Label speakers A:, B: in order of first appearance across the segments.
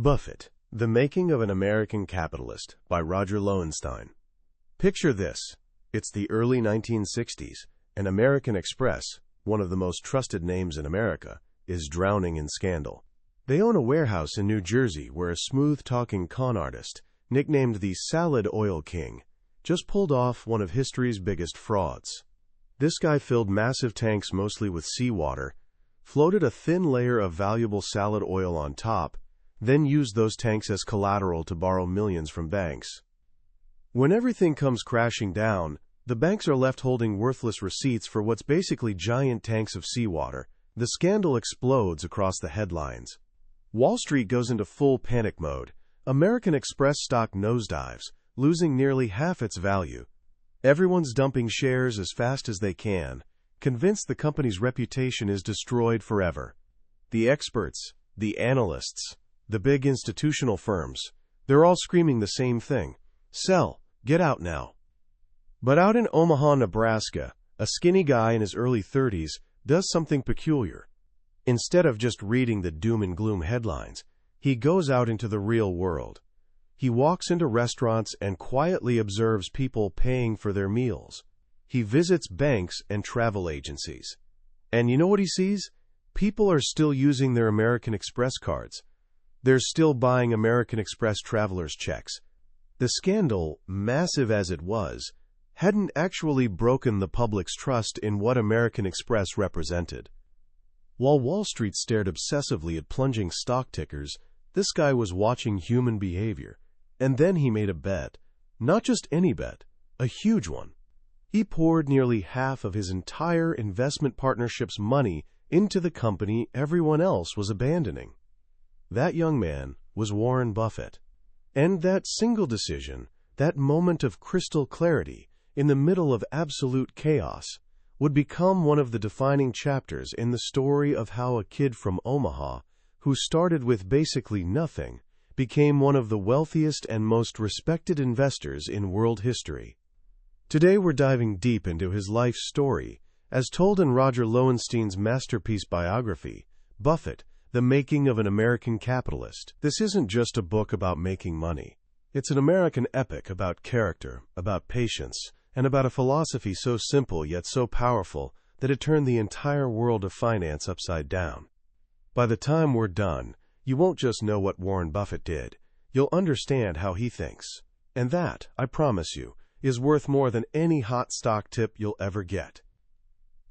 A: Buffett, The Making of an American Capitalist by Roger Lowenstein. Picture this. It's the early 1960s, and American Express, one of the most trusted names in America, is drowning in scandal. They own a warehouse in New Jersey where a smooth-talking con artist, nicknamed the Salad Oil King, just pulled off one of history's biggest frauds. This guy filled massive tanks mostly with seawater, floated a thin layer of valuable salad oil on top, then used those tanks as collateral to borrow millions from banks. When everything comes crashing down, the banks are left holding worthless receipts for what's basically giant tanks of seawater. The scandal explodes across the headlines. Wall Street goes into full panic mode. American Express stock nosedives, losing nearly half its value. Everyone's dumping shares as fast as they can, convinced the company's reputation is destroyed forever. The experts, the analysts, the big institutional firms, they're all screaming the same thing. Sell, get out now. But out in Omaha, Nebraska, a skinny guy in his early 30s does something peculiar. Instead of just reading the doom and gloom headlines, he goes out into the real world. He walks into restaurants and quietly observes people paying for their meals. He visits banks and travel agencies. And you know what he sees? People are still using their American Express cards. They're still buying American Express traveler's checks. The scandal, massive as it was, hadn't actually broken the public's trust in what American Express represented. While Wall Street stared obsessively at plunging stock tickers, this guy was watching human behavior. And then he made a bet. Not just any bet, a huge one. He poured nearly half of his entire investment partnership's money into the company everyone else was abandoning. That young man was Warren Buffett. And that single decision, that moment of crystal clarity in the middle of absolute chaos, would become one of the defining chapters in the story of how a kid from Omaha, who started with basically nothing, became one of the wealthiest and most respected investors in world history. Today we're diving deep into his life story, as told in Roger Lowenstein's masterpiece biography, Buffett, The Making of an American Capitalist. This isn't just a book about making money. It's an American epic about character, about patience, and about a philosophy so simple yet so powerful that it turned the entire world of finance upside down. By the time we're done, you won't just know what Warren Buffett did. You'll understand how he thinks. And that, I promise you, is worth more than any hot stock tip you'll ever get.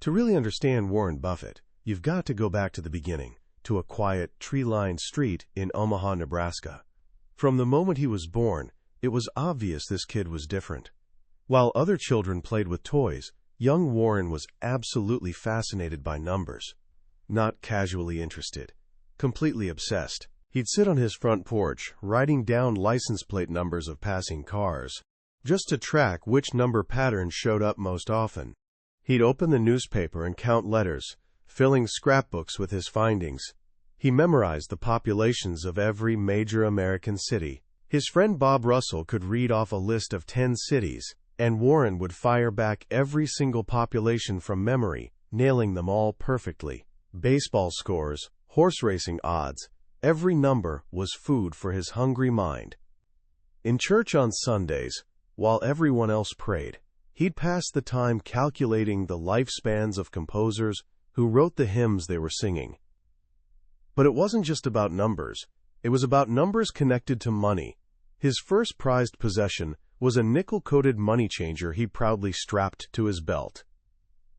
A: To really understand Warren Buffett, you've got to go back to the beginning, to a quiet, tree-lined street in Omaha, Nebraska. From the moment he was born, it was obvious this kid was different. While other children played with toys, young Warren was absolutely fascinated by numbers. Not casually interested, completely obsessed. He'd sit on his front porch, writing down license plate numbers of passing cars, just to track which number pattern showed up most often. He'd open the newspaper and count letters, filling scrapbooks with his findings. He memorized the populations of every major American city. His friend Bob Russell could read off a list of 10 cities, and Warren would fire back every single population from memory, nailing them all perfectly. Baseball scores, horse racing odds, every number was food for his hungry mind. In church on Sundays, while everyone else prayed, he'd pass the time calculating the lifespans of composers who wrote the hymns they were singing. But it wasn't just about numbers. It was about numbers connected to money. His first prized possession was a nickel-coated money changer he proudly strapped to his belt.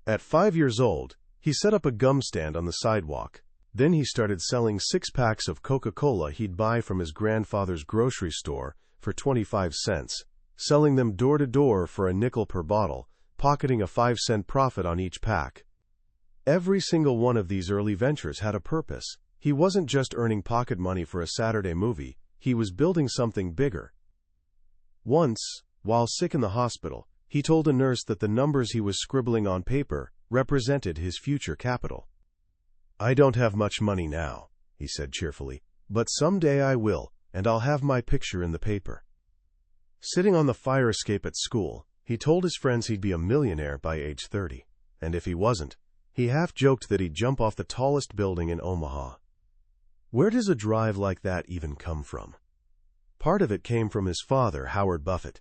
A: At 5 years old, he set up a gum stand on the sidewalk. Then he started selling 6 packs of Coca-Cola he'd buy from his grandfather's grocery store for 25 cents, selling them door to door for a nickel per bottle, pocketing a 5-cent profit on each pack. Every single one of these early ventures had a purpose. He wasn't just earning pocket money for a Saturday movie, he was building something bigger. Once, while sick in the hospital, he told a nurse that the numbers he was scribbling on paper represented his future capital. "I don't have much money now," he said cheerfully, "but someday I will, and I'll have my picture in the paper." Sitting on the fire escape at school, he told his friends he'd be a millionaire by age 30, and if he wasn't, he half joked that he'd jump off the tallest building in Omaha. Where does a drive like that even come from? Part of it came from his father, Howard Buffett.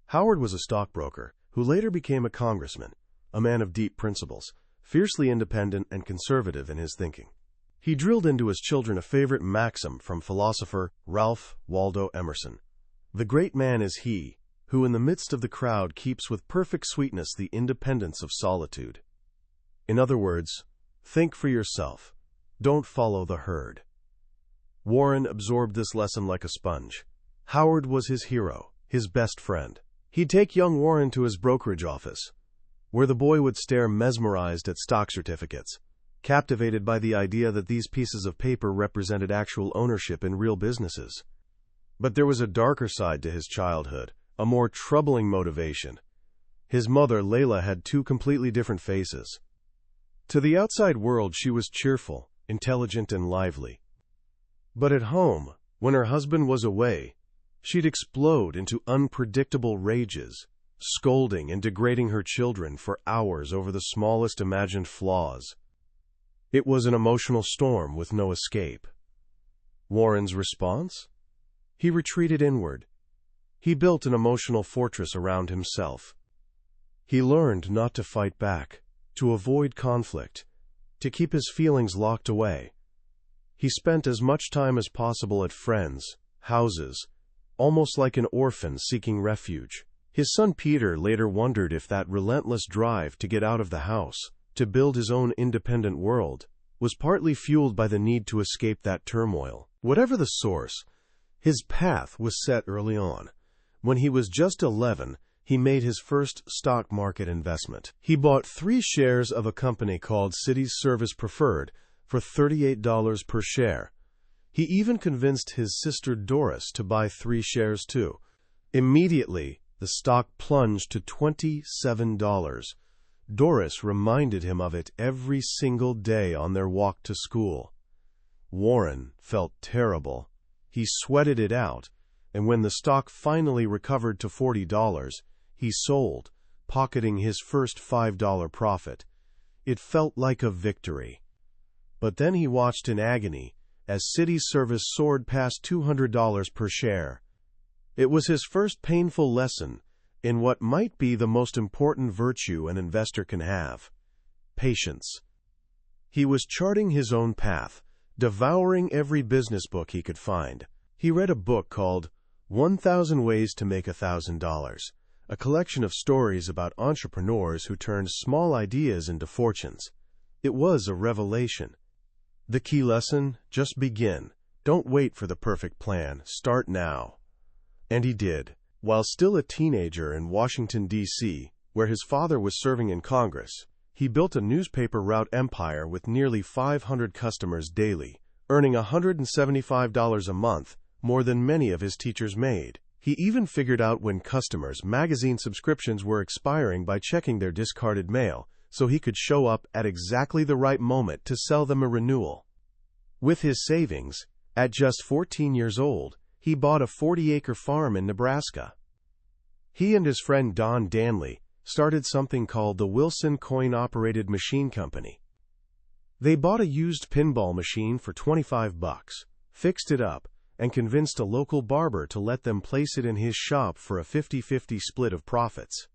A: Howard was a stockbroker who later became a congressman, a man of deep principles, fiercely independent and conservative in his thinking. He drilled into his children a favorite maxim from philosopher Ralph Waldo Emerson: "The great man is he who in the midst of the crowd keeps with perfect sweetness the independence of solitude." In other words, think for yourself. Don't follow the herd. Warren absorbed this lesson like a sponge. Howard was his hero, his best friend. He'd take young Warren to his brokerage office, where the boy would stare mesmerized at stock certificates, captivated by the idea that these pieces of paper represented actual ownership in real businesses. But there was a darker side to his childhood, a more troubling motivation. His mother, Layla, had two completely different faces. To the outside world, she was cheerful, intelligent, and lively. But at home, when her husband was away, she'd explode into unpredictable rages, scolding and degrading her children for hours over the smallest imagined flaws. It was an emotional storm with no escape. Warren's response? He retreated inward. He built an emotional fortress around himself. He learned not to fight back, to avoid conflict, to keep his feelings locked away. He spent as much time as possible at friends' houses, almost like an orphan seeking refuge. His son Peter later wondered if that relentless drive to get out of the house, to build his own independent world, was partly fueled by the need to escape that turmoil. Whatever the source, his path was set early on. When he was just 11, he made his first stock market investment. He bought 3 shares of a company called Cities Service Preferred for $38 per share. He even convinced his sister Doris to buy 3 shares too. Immediately, the stock plunged to $27. Doris reminded him of it every single day on their walk to school. Warren felt terrible. He sweated it out, and when the stock finally recovered to $40, he sold, pocketing his first $5 profit. It felt like a victory. But then he watched in agony as Cities Service soared past $200 per share. It was his first painful lesson in what might be the most important virtue an investor can have: patience. He was charting his own path, devouring every business book he could find. He read a book called 1,000 Ways to Make $1,000, a collection of stories about entrepreneurs who turned small ideas into fortunes. It was a revelation. The key lesson: just begin. Don't wait for the perfect plan. Start now. And he did. While still a teenager in Washington, D.C., where his father was serving in Congress, he built a newspaper route empire with nearly 500 customers daily, earning $175 a month, more than many of his teachers made. He even figured out when customers' magazine subscriptions were expiring by checking their discarded mail, so he could show up at exactly the right moment to sell them a renewal. With his savings, at just 14 years old, he bought a 40-acre farm in Nebraska. He and his friend Don Danley started something called the Wilson Coin-Operated Machine Company. They bought a used pinball machine for $25, fixed it up, and convinced a local barber to let them place it in his shop for a 50-50 split of profits.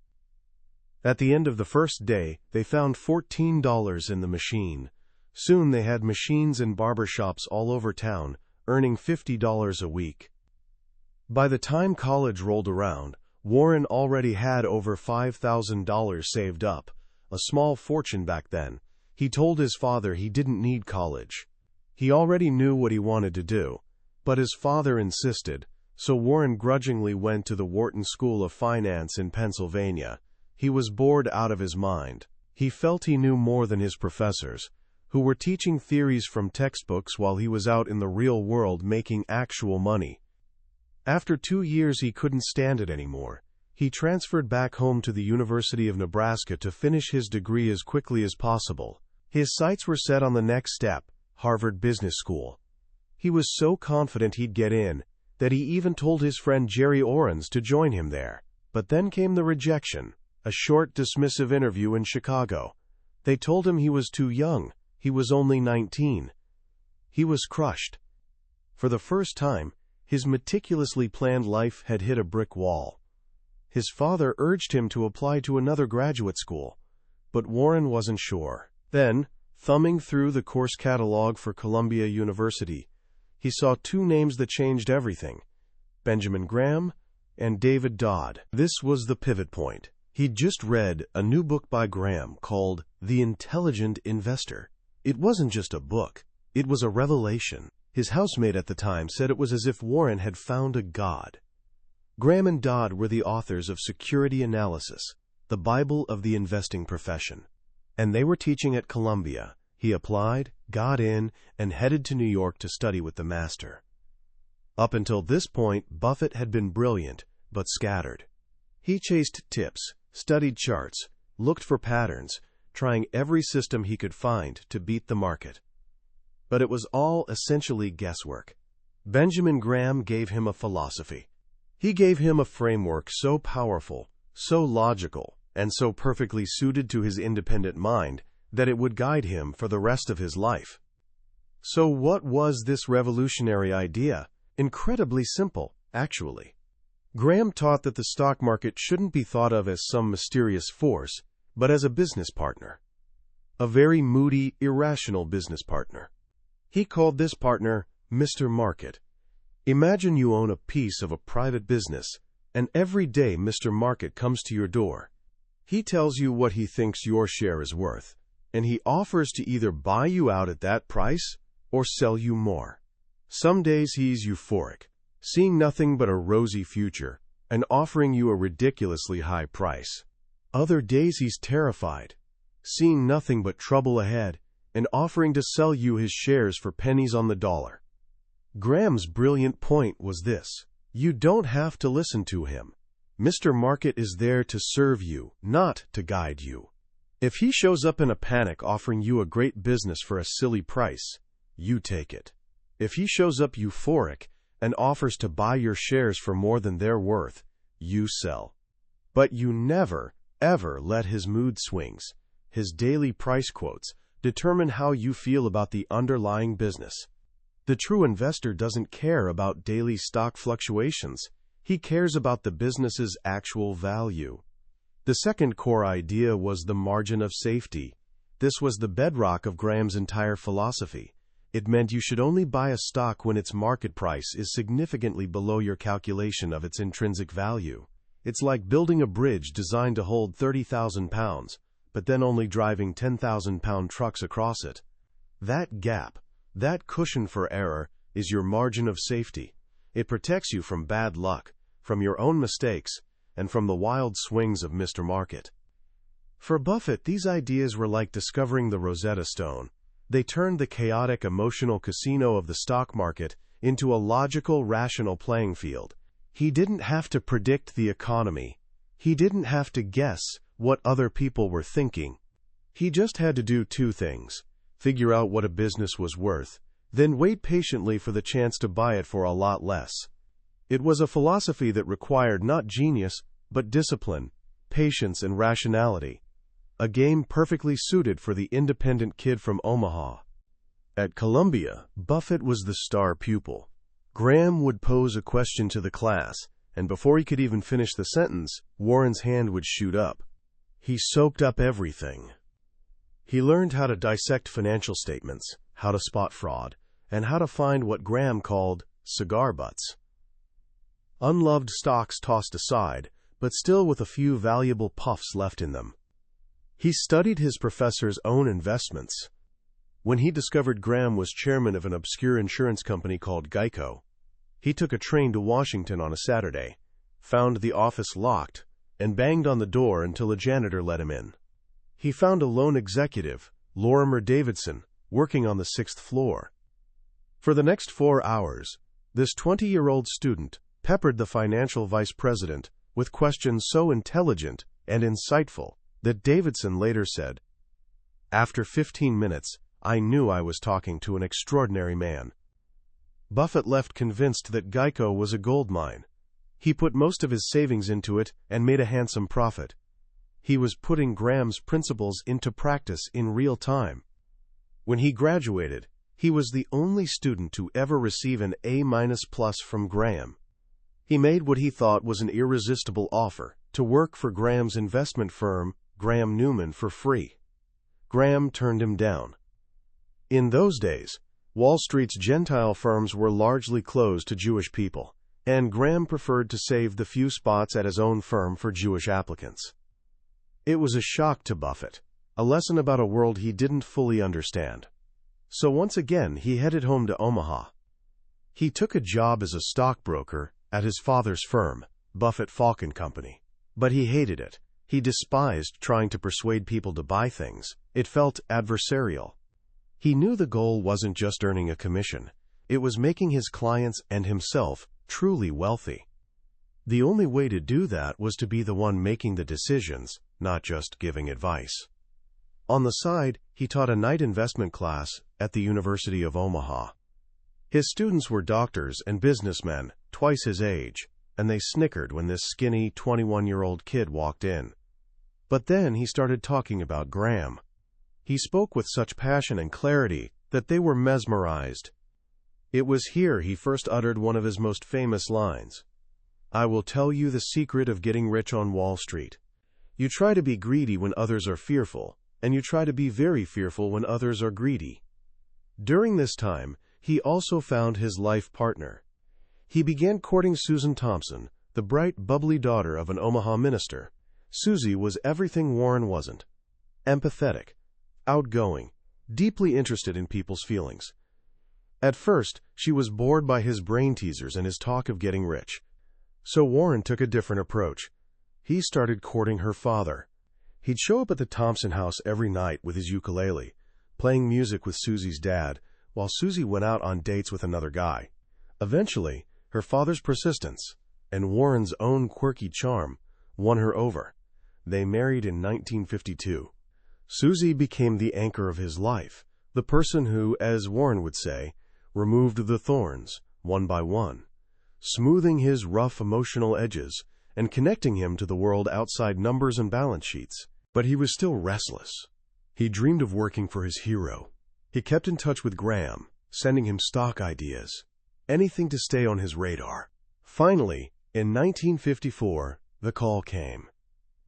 A: At the end of the first day, they found $14 in the machine. Soon they had machines in barber shops all over town, earning $50 a week. By the time college rolled around, Warren already had over $5,000 saved up, a small fortune back then. He told his father he didn't need college. He already knew what he wanted to do, but his father insisted, so Warren grudgingly went to the Wharton School of Finance in Pennsylvania. He was bored out of his mind. He felt he knew more than his professors, who were teaching theories from textbooks while he was out in the real world making actual money. After 2 years, he couldn't stand it anymore. He transferred back home to the University of Nebraska to finish his degree as quickly as possible. His sights were set on the next step, Harvard Business School. He was so confident he'd get in that he even told his friend Jerry Orens to join him there. But then came the rejection, a short, dismissive interview in Chicago. They told him he was too young. He was only 19. He was crushed. For the first time, his meticulously planned life had hit a brick wall. His father urged him to apply to another graduate school, but Warren wasn't sure. Then, thumbing through the course catalog for Columbia University, he saw two names that changed everything: Benjamin Graham and David Dodd. This was the pivot point. He'd just read a new book by Graham called The Intelligent Investor. It wasn't just a book. It was a revelation. His housemate at the time said it was as if Warren had found a god. Graham and Dodd were the authors of Security Analysis, the Bible of the investing profession. And they were teaching at Columbia. He applied, got in, and headed to New York to study with the master. Up until this point, Buffett had been brilliant, but scattered. He chased tips, studied charts, looked for patterns, trying every system he could find to beat the market. But it was all essentially guesswork. Benjamin Graham gave him a philosophy. He gave him a framework so powerful, so logical, and so perfectly suited to his independent mind that it would guide him for the rest of his life. So what was this revolutionary idea? Incredibly simple, actually. Graham taught that the stock market shouldn't be thought of as some mysterious force, but as a business partner. A very moody, irrational business partner. He called this partner Mr. Market. Imagine you own a piece of a private business, and every day Mr. Market comes to your door. He tells you what he thinks your share is worth, and he offers to either buy you out at that price or sell you more. Some days he's euphoric, seeing nothing but a rosy future, and offering you a ridiculously high price. Other days he's terrified, seeing nothing but trouble ahead, and offering to sell you his shares for pennies on the dollar. Graham's brilliant point was this: you don't have to listen to him. Mr. Market is there to serve you, not to guide you. If he shows up in a panic offering you a great business for a silly price, you take it. If he shows up euphoric and offers to buy your shares for more than they're worth, you sell. But you never, ever let his mood swings, his daily price quotes, determine how you feel about the underlying business. The true investor doesn't care about daily stock fluctuations. He cares about the business's actual value. The second core idea was the margin of safety. This was the bedrock of Graham's entire philosophy. It meant you should only buy a stock when its market price is significantly below your calculation of its intrinsic value. It's like building a bridge designed to hold 30,000 pounds, but then only driving 10,000-pound trucks across it. That gap, that cushion for error, is your margin of safety. It protects you from bad luck, from your own mistakes, and from the wild swings of Mr. Market. For Buffett, these ideas were like discovering the Rosetta Stone. They turned the chaotic, emotional casino of the stock market into a logical, rational playing field. He didn't have to predict the economy. He didn't have to guess what other people were thinking. He just had to do two things: figure out what a business was worth, then wait patiently for the chance to buy it for a lot less. It was a philosophy that required not genius, but discipline, patience, and rationality. A game perfectly suited for the independent kid from Omaha. At Columbia, Buffett was the star pupil. Graham would pose a question to the class, and before he could even finish the sentence, Warren's hand would shoot up. He soaked up everything. He learned how to dissect financial statements, how to spot fraud, and how to find what Graham called cigar butts. Unloved stocks tossed aside, but still with a few valuable puffs left in them. He studied his professor's own investments. When he discovered Graham was chairman of an obscure insurance company called Geico, he took a train to Washington on a Saturday, found the office locked, and banged on the door until a janitor let him in. He found a lone executive, Lorimer Davidson, working on the 6th floor. For the next 4 hours, this 20-year-old student peppered the financial vice president with questions so intelligent and insightful that Davidson later said, "After 15 minutes, I knew I was talking to an extraordinary man." Buffett left convinced that Geico was a gold mine. He put most of his savings into it and made a handsome profit. He was putting Graham's principles into practice in real time. When he graduated, He was the only student to ever receive an A-plus from Graham. He made what he thought was an irresistible offer to work for Graham's investment firm, Graham Newman, for free. Graham turned him down. In those days, Wall Street's Gentile firms were largely closed to Jewish people, and Graham preferred to save the few spots at his own firm for Jewish applicants. It was a shock to Buffett, a lesson about a world he didn't fully understand. So once again, he headed home to Omaha. He took a job as a stockbroker at his father's firm, Buffett Falk & Company. But he hated it. He despised trying to persuade people to buy things. It felt adversarial. He knew the goal wasn't just earning a commission. It was making his clients and himself truly wealthy. The only way to do that was to be the one making the decisions, not just giving advice. On the side, he taught a night investment class at the University of Omaha. His students were doctors and businessmen, twice his age, and they snickered when this skinny 21-year-old kid walked in. But then he started talking about Graham. He spoke with such passion and clarity that they were mesmerized. It was here he first uttered one of his most famous lines. "I will tell you the secret of getting rich on Wall Street. You try to be greedy when others are fearful, and you try to be very fearful when others are greedy." During this time, he also found his life partner. He began courting Susan Thompson, the bright, bubbly daughter of an Omaha minister. Susie was everything Warren wasn't. Empathetic, outgoing, deeply interested in people's feelings. At first, she was bored by his brain teasers and his talk of getting rich. So Warren took a different approach. He started courting her father. He'd show up at the Thompson house every night with his ukulele, playing music with Susie's dad, while Susie went out on dates with another guy. Eventually, her father's persistence and Warren's own quirky charm won her over. They married in 1952. Susie became the anchor of his life, the person who, as Warren would say, removed the thorns, one by one, smoothing his rough emotional edges and connecting him to the world outside numbers and balance sheets. But he was still restless. He dreamed of working for his hero. He kept in touch with Graham, sending him stock ideas, anything to stay on his radar. Finally, in 1954, the call came.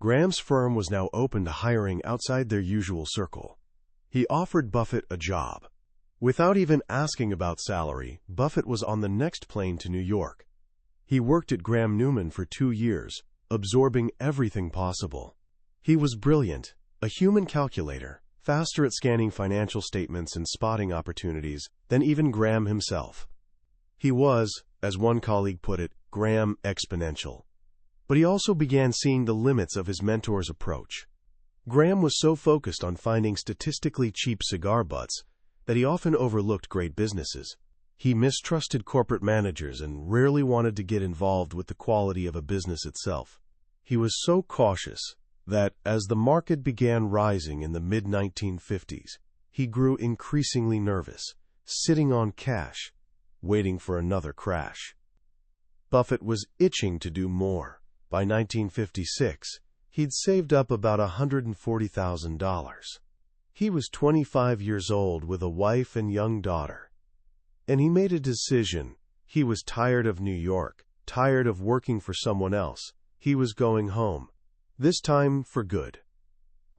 A: Graham's firm was now open to hiring outside their usual circle. He offered Buffett a job. Without even asking about salary, Buffett was on the next plane to New York. He worked at Graham Newman for 2 years, absorbing everything possible. He was brilliant, a human calculator, faster at scanning financial statements and spotting opportunities than even Graham himself. He was, as one colleague put it, Graham exponential. But he also began seeing the limits of his mentor's approach. Graham was so focused on finding statistically cheap cigar butts that he often overlooked great businesses. He mistrusted corporate managers and rarely wanted to get involved with the quality of a business itself. He was so cautious that, as the market began rising in the mid-1950s, he grew increasingly nervous, sitting on cash, waiting for another crash. Buffett was itching to do more. By 1956, he'd saved up about $140,000. He was 25 years old with a wife and young daughter. And he made a decision. He was tired of New York, tired of working for someone else. He was going home. This time for good.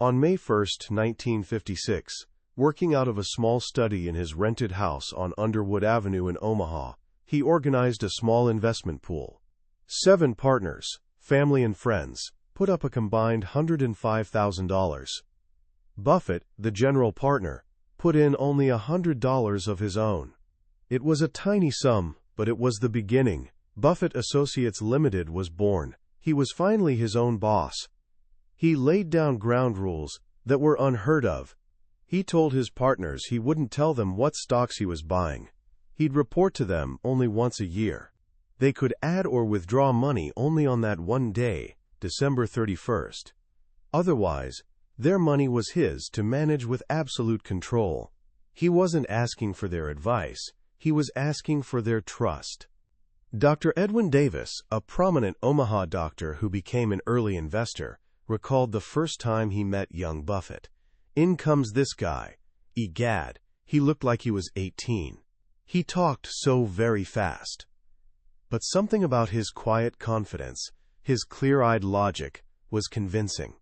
A: On May 1, 1956, working out of a small study in his rented house on Underwood Avenue in Omaha, he organized a small investment pool. 7 partners, family and friends, put up a combined $105,000. Buffett, the general partner, put in only $100 of his own. It was a tiny sum, but it was the beginning. Buffett Associates Limited was born. He was finally his own boss. He laid down ground rules that were unheard of. He told his partners he wouldn't tell them what stocks he was buying. He'd report to them only once a year. They could add or withdraw money only on that one day, December 31st. Otherwise, their money was his to manage with absolute control. He wasn't asking for their advice. He was asking for their trust. Dr. Edwin Davis, a prominent Omaha doctor who became an early investor, recalled the first time he met young Buffett. In comes this guy. Egad, He looked like he was 18. He talked so very fast. But something about his quiet confidence, his clear-eyed logic, was convincing.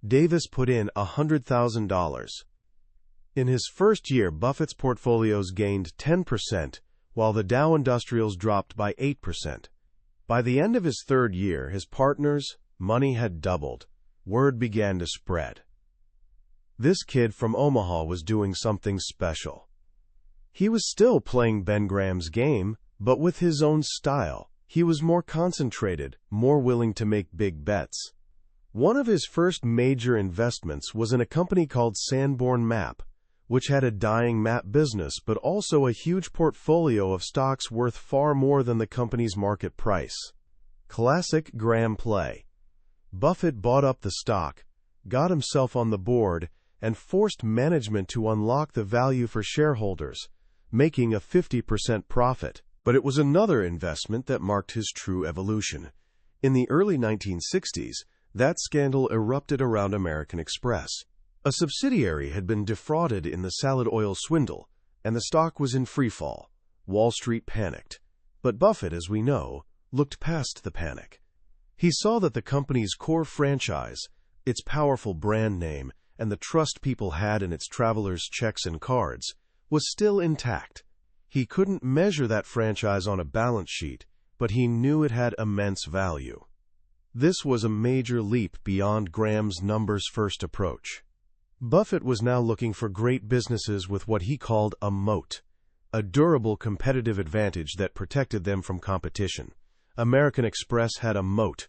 A: Davis put in $100,000. In his first year, Buffett's portfolios gained 10%, while the Dow Industrials dropped by 8%. By the end of his third year, his partners' money had doubled. Word began to spread. This kid from Omaha was doing something special. He was still playing Ben Graham's game, but with his own style. He was more concentrated, more willing to make big bets. One of his first major investments was in a company called Sanborn Map, which had a dying map business but also a huge portfolio of stocks worth far more than the company's market price. Classic Graham play. Buffett bought up the stock, got himself on the board, and forced management to unlock the value for shareholders, making a 50% profit. But it was another investment that marked his true evolution. In the early 1960s, that scandal erupted around American Express. A subsidiary had been defrauded in the salad oil swindle, and the stock was in freefall. Wall Street panicked. But Buffett, as we know, looked past the panic. He saw that the company's core franchise, its powerful brand name, and the trust people had in its travelers' checks and cards, was still intact. He couldn't measure that franchise on a balance sheet, but he knew it had immense value. This was a major leap beyond Graham's numbers-first approach. Buffett was now looking for great businesses with what he called a moat, a durable competitive advantage that protected them from competition. American Express had a moat.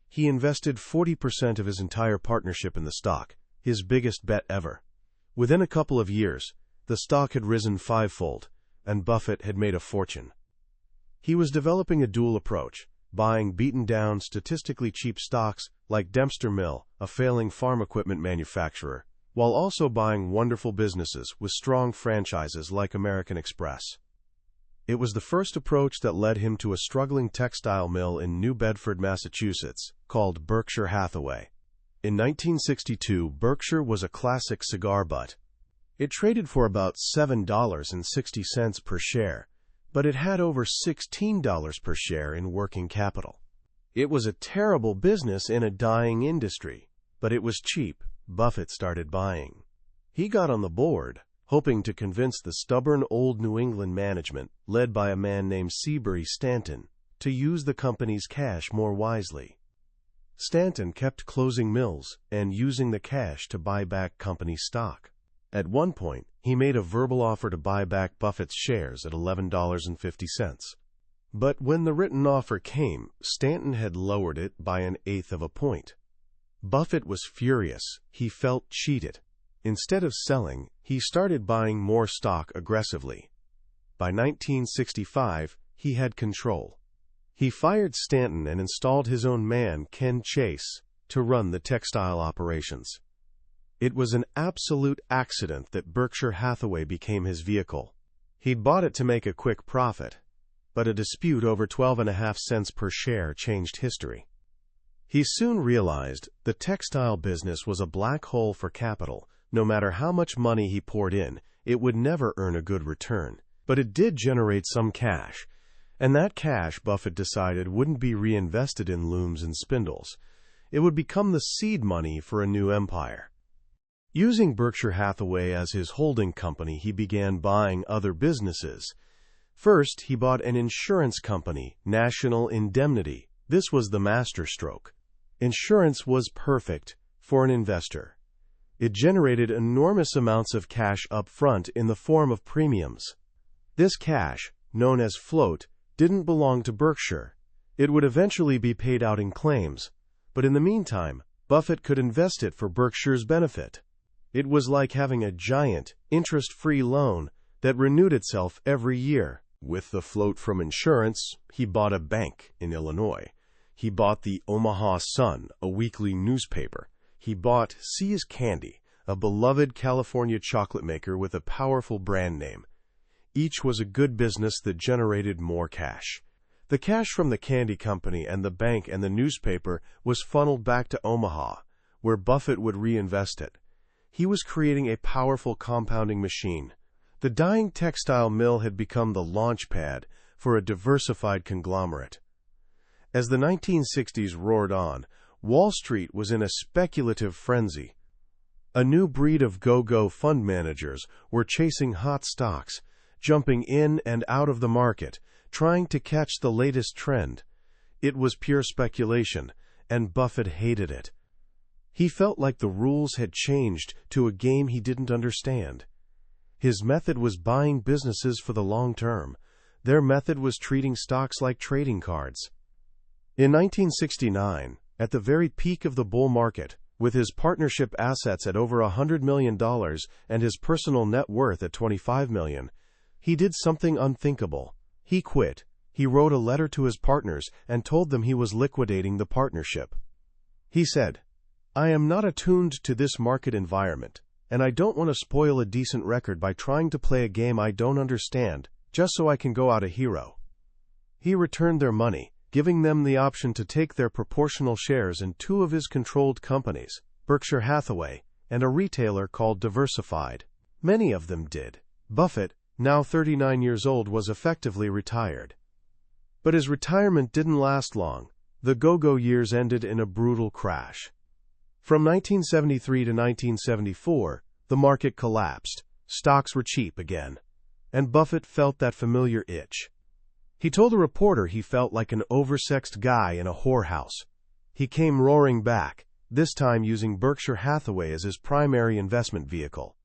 A: He invested 40% of his entire partnership in the stock, his biggest bet ever. Within a couple of years, the stock had risen fivefold, and Buffett had made a fortune. He was developing a dual approach, buying beaten-down, statistically cheap stocks like Dempster Mill, a failing farm equipment manufacturer, while also buying wonderful businesses with strong franchises like American Express. It was the first approach that led him to a struggling textile mill in New Bedford, Massachusetts, called Berkshire Hathaway. In 1962, Berkshire was a classic cigar butt. It traded for about $7.60 per share, but it had over $16 per share in working capital. It was a terrible business in a dying industry, but it was cheap. Buffett started buying. He got on the board, hoping to convince the stubborn old New England management, led by a man named Seabury Stanton, to use the company's cash more wisely. Stanton kept closing mills and using the cash to buy back company stock. At one point, he made a verbal offer to buy back Buffett's shares at $11.50. But when the written offer came, Stanton had lowered it by 1/8 of a point. Buffett was furious. He felt cheated. Instead of selling, he started buying more stock aggressively. By 1965, he had control. He fired Stanton and installed his own man, Ken Chase, to run the textile operations. It was an absolute accident that Berkshire Hathaway became his vehicle. He'd bought it to make a quick profit, but a dispute over 12.5 cents per share changed history. He soon realized the textile business was a black hole for capital. No matter how much money he poured in, it would never earn a good return. But it did generate some cash, and that cash, Buffett decided, wouldn't be reinvested in looms and spindles. It would become the seed money for a new empire. Using Berkshire Hathaway as his holding company, he began buying other businesses. First, he bought an insurance company, National Indemnity. This was the masterstroke. Insurance was perfect for an investor. It generated enormous amounts of cash up front in the form of premiums. This cash, known as float, didn't belong to Berkshire. It would eventually be paid out in claims, but in the meantime, Buffett could invest it for Berkshire's benefit. It was like having a giant, interest-free loan that renewed itself every year. With the float from insurance, he bought a bank in Illinois. He bought the Omaha Sun, a weekly newspaper. He bought See's Candy, a beloved California chocolate maker with a powerful brand name. Each was a good business that generated more cash. The cash from the candy company and the bank and the newspaper was funneled back to Omaha, where Buffett would reinvest it. He was creating a powerful compounding machine. The dying textile mill had become the launch pad for a diversified conglomerate. As the 1960s roared on, Wall Street was in a speculative frenzy. A new breed of go-go fund managers were chasing hot stocks, jumping in and out of the market, trying to catch the latest trend. It was pure speculation, and Buffett hated it. He felt like the rules had changed to a game he didn't understand. His method was buying businesses for the long term. Their method was treating stocks like trading cards. In 1969, at the very peak of the bull market, with his partnership assets at over $100 million and his personal net worth at $25 million, he did something unthinkable. He quit. He wrote a letter to his partners and told them he was liquidating the partnership. He said, "I am not attuned to this market environment, and I don't want to spoil a decent record by trying to play a game I don't understand, just so I can go out a hero." He returned their money, giving them the option to take their proportional shares in two of his controlled companies, Berkshire Hathaway and a retailer called Diversified. Many of them did. Buffett, now 39 years old, was effectively retired. But his retirement didn't last long. The go-go years ended in a brutal crash. From 1973 to 1974, the market collapsed. Stocks were cheap again. And Buffett felt that familiar itch. He told a reporter he felt like an oversexed guy in a whorehouse. He came roaring back, this time using Berkshire Hathaway as his primary investment vehicle.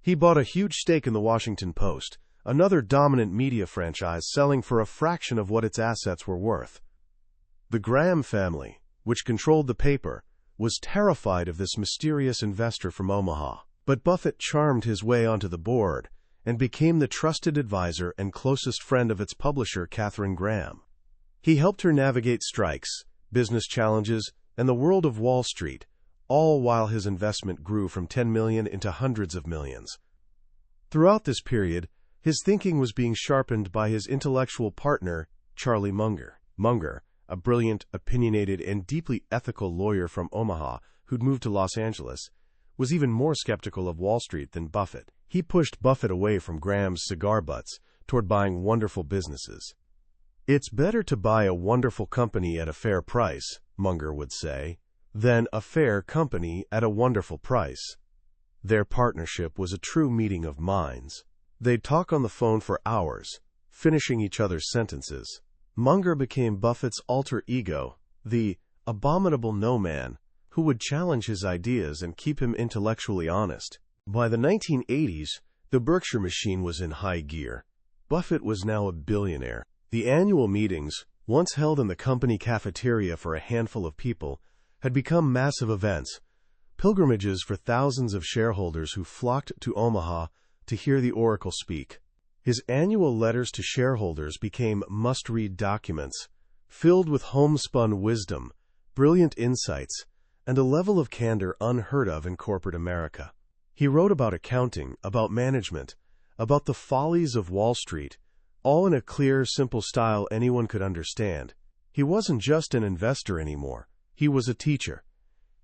A: He bought a huge stake in the Washington Post, another dominant media franchise selling for a fraction of what its assets were worth. The Graham family, which controlled the paper, was terrified of this mysterious investor from Omaha. But Buffett charmed his way onto the board and became the trusted advisor and closest friend of its publisher, Katharine Graham. He helped her navigate strikes, business challenges, and the world of Wall Street, all while his investment grew from $10 million into hundreds of millions. Throughout this period, his thinking was being sharpened by his intellectual partner, Charlie Munger. Munger, a brilliant, opinionated, and deeply ethical lawyer from Omaha who'd moved to Los Angeles, was even more skeptical of Wall Street than Buffett. He pushed Buffett away from Graham's cigar butts toward buying wonderful businesses. "It's better to buy a wonderful company at a fair price," Munger would say, "than a fair company at a wonderful price." Their partnership was a true meeting of minds. They'd talk on the phone for hours, finishing each other's sentences. Munger became Buffett's alter ego, the abominable no-man, who would challenge his ideas and keep him intellectually honest. By the 1980s, the Berkshire machine was in high gear. Buffett was now a billionaire. The annual meetings, once held in the company cafeteria for a handful of people, had become massive events, pilgrimages for thousands of shareholders who flocked to Omaha to hear the oracle speak. His annual letters to shareholders became must-read documents, filled with homespun wisdom, brilliant insights, and a level of candor unheard of in corporate America. He wrote about accounting, about management, about the follies of Wall Street, all in a clear, simple style anyone could understand. He wasn't just an investor anymore. He was a teacher.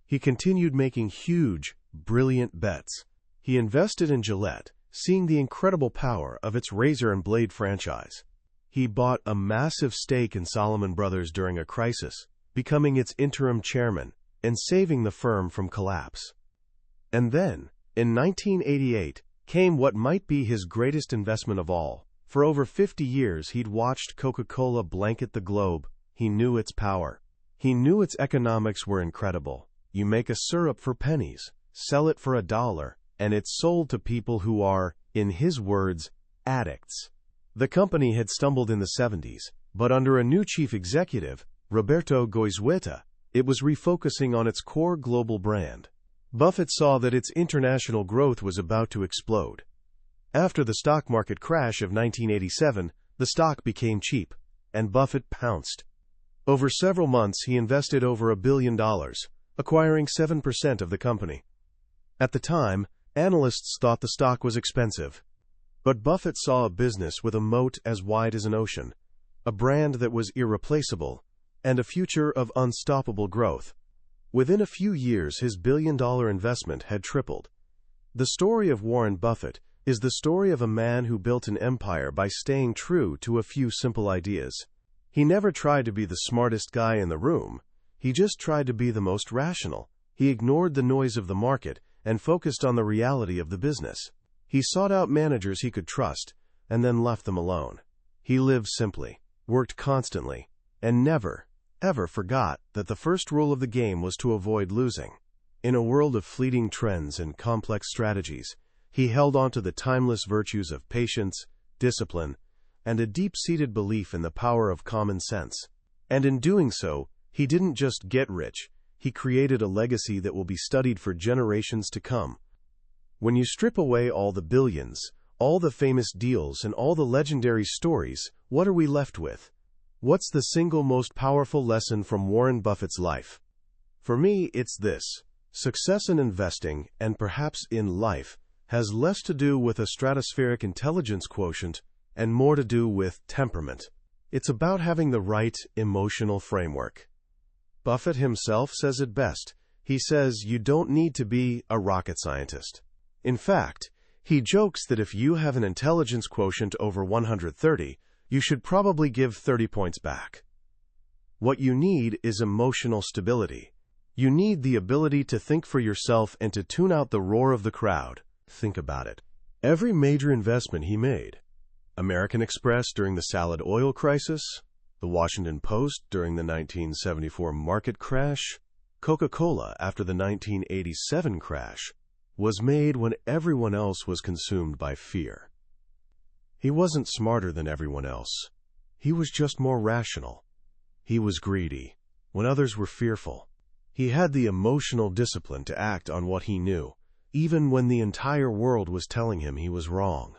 A: He continued making huge, brilliant bets. He invested in Gillette, seeing the incredible power of its razor and blade franchise. He bought a massive stake in Salomon Brothers during a crisis, becoming its interim chairman and saving the firm from collapse. And then, in 1988, came what might be his greatest investment of all. For over 50 years, he'd watched Coca-Cola blanket the globe. He knew its power. He knew its economics were incredible. You make a syrup for pennies, sell it for $1, and it's sold to people who are, in his words, addicts. The company had stumbled in the 70s, but under a new chief executive, Roberto Goizueta, it was refocusing on its core global brand. Buffett saw that its international growth was about to explode. After the stock market crash of 1987, the stock became cheap, and Buffett pounced. Over several months, he invested over $1 billion, acquiring 7% of the company. At the time, analysts thought the stock was expensive. But Buffett saw a business with a moat as wide as an ocean, a brand that was irreplaceable, and a future of unstoppable growth. Within a few years, his billion-dollar investment had tripled. The story of Warren Buffett is the story of a man who built an empire by staying true to a few simple ideas. He never tried to be the smartest guy in the room. He just tried to be the most rational. He ignored the noise of the market and focused on the reality of the business. He sought out managers he could trust and then left them alone. He lived simply, worked constantly, and never, ever forgot that the first rule of the game was to avoid losing. In a world of fleeting trends and complex strategies, he held on to the timeless virtues of patience, discipline, and a deep-seated belief in the power of common sense. And in doing so, he didn't just get rich, he created a legacy that will be studied for generations to come. When you strip away all the billions, all the famous deals, and all the legendary stories, what are we left with? What's the single most powerful lesson from Warren Buffett's life? For me, it's this. Success in investing, and perhaps in life, has less to do with a stratospheric intelligence quotient and more to do with temperament. It's about having the right emotional framework. Buffett himself says it best. He says you don't need to be a rocket scientist. In fact, he jokes that if you have an intelligence quotient over 130, you should probably give 30 points back. What you need is emotional stability. You need the ability to think for yourself and to tune out the roar of the crowd. Think about it. Every major investment he made, American Express during the Salad Oil crisis, the Washington Post during the 1974 market crash, Coca-Cola after the 1987 crash, was made when everyone else was consumed by fear. He wasn't smarter than everyone else. He was just more rational. He was greedy when others were fearful. He had the emotional discipline to act on what he knew, even when the entire world was telling him he was wrong.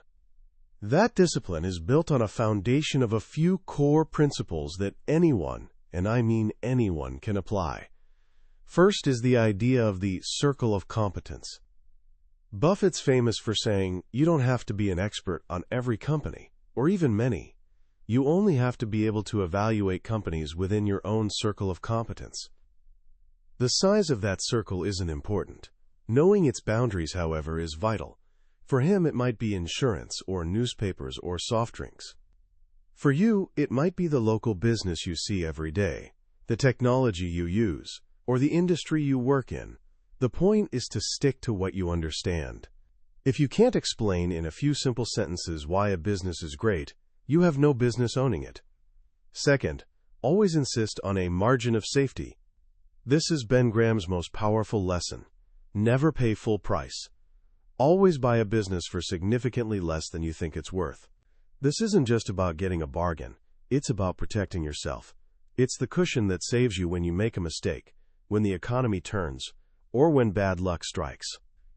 A: That discipline is built on a foundation of a few core principles that anyone, and I mean anyone, can apply. First is the idea of the circle of competence. Buffett's famous for saying, you don't have to be an expert on every company, or even many. You only have to be able to evaluate companies within your own circle of competence. The size of that circle isn't important. Knowing its boundaries, however, is vital. For him, it might be insurance, or newspapers, or soft drinks. For you, it might be the local business you see every day, the technology you use, or the industry you work in. The point is to stick to what you understand. If you can't explain in a few simple sentences why a business is great, you have no business owning it. Second, always insist on a margin of safety. This is Ben Graham's most powerful lesson. Never pay full price. Always buy a business for significantly less than you think it's worth. This isn't just about getting a bargain. It's about protecting yourself. It's the cushion that saves you when you make a mistake, when the economy turns, or when bad luck strikes.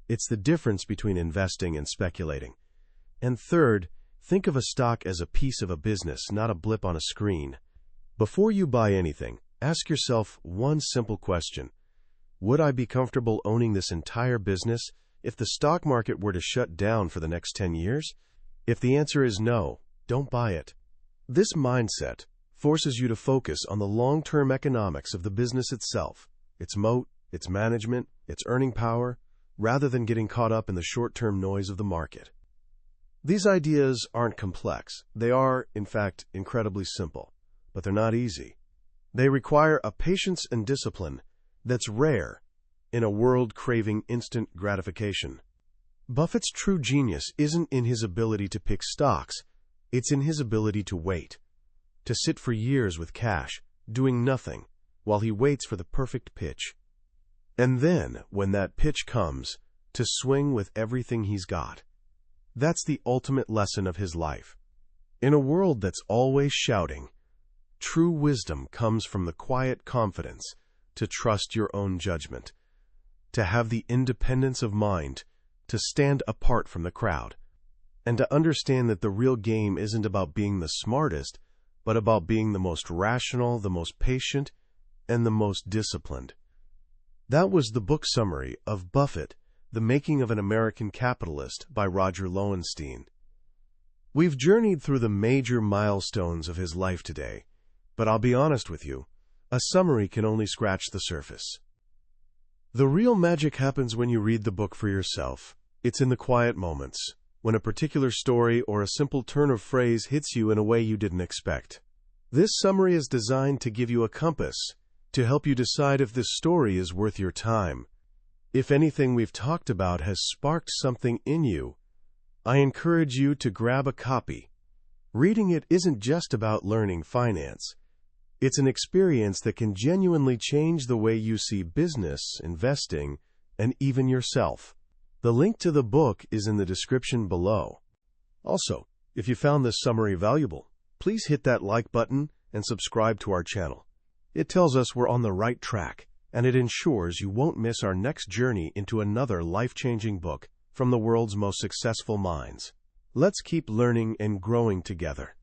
A: It's the difference between investing and speculating. And third, think of a stock as a piece of a business, not a blip on a screen. Before you buy anything, ask yourself one simple question. Would I be comfortable owning this entire business if the stock market were to shut down for the next 10 years? If the answer is no, don't buy it. This mindset forces you to focus on the long-term economics of the business itself, its moat, its management, its earning power, rather than getting caught up in the short-term noise of the market. These ideas aren't complex. They are, in fact, incredibly simple, but they're not easy. They require a patience and discipline that's rare in a world craving instant gratification. Buffett's true genius isn't in his ability to pick stocks. It's in his ability to wait, to sit for years with cash, doing nothing, while he waits for the perfect pitch. And then, when that pitch comes, to swing with everything he's got. That's the ultimate lesson of his life. In a world that's always shouting, true wisdom comes from the quiet confidence to trust your own judgment, to have the independence of mind, to stand apart from the crowd, and to understand that the real game isn't about being the smartest, but about being the most rational, the most patient, and the most disciplined. That was the book summary of Buffett, The Making of an American Capitalist by Roger Lowenstein. We've journeyed through the major milestones of his life today, but I'll be honest with you, a summary can only scratch the surface. The real magic happens when you read the book for yourself. It's in the quiet moments, when a particular story or a simple turn of phrase hits you in a way you didn't expect. This summary is designed to give you a compass to help you decide if this story is worth your time. If anything we've talked about has sparked something in you, I encourage you to grab a copy. Reading it isn't just about learning finance. It's an experience that can genuinely change the way you see business, investing, and even yourself. The link to the book is in the description below. Also, if you found this summary valuable, please hit that like button and subscribe to our channel. It tells us we're on the right track, and it ensures you won't miss our next journey into another life-changing book from the world's most successful minds. Let's keep learning and growing together.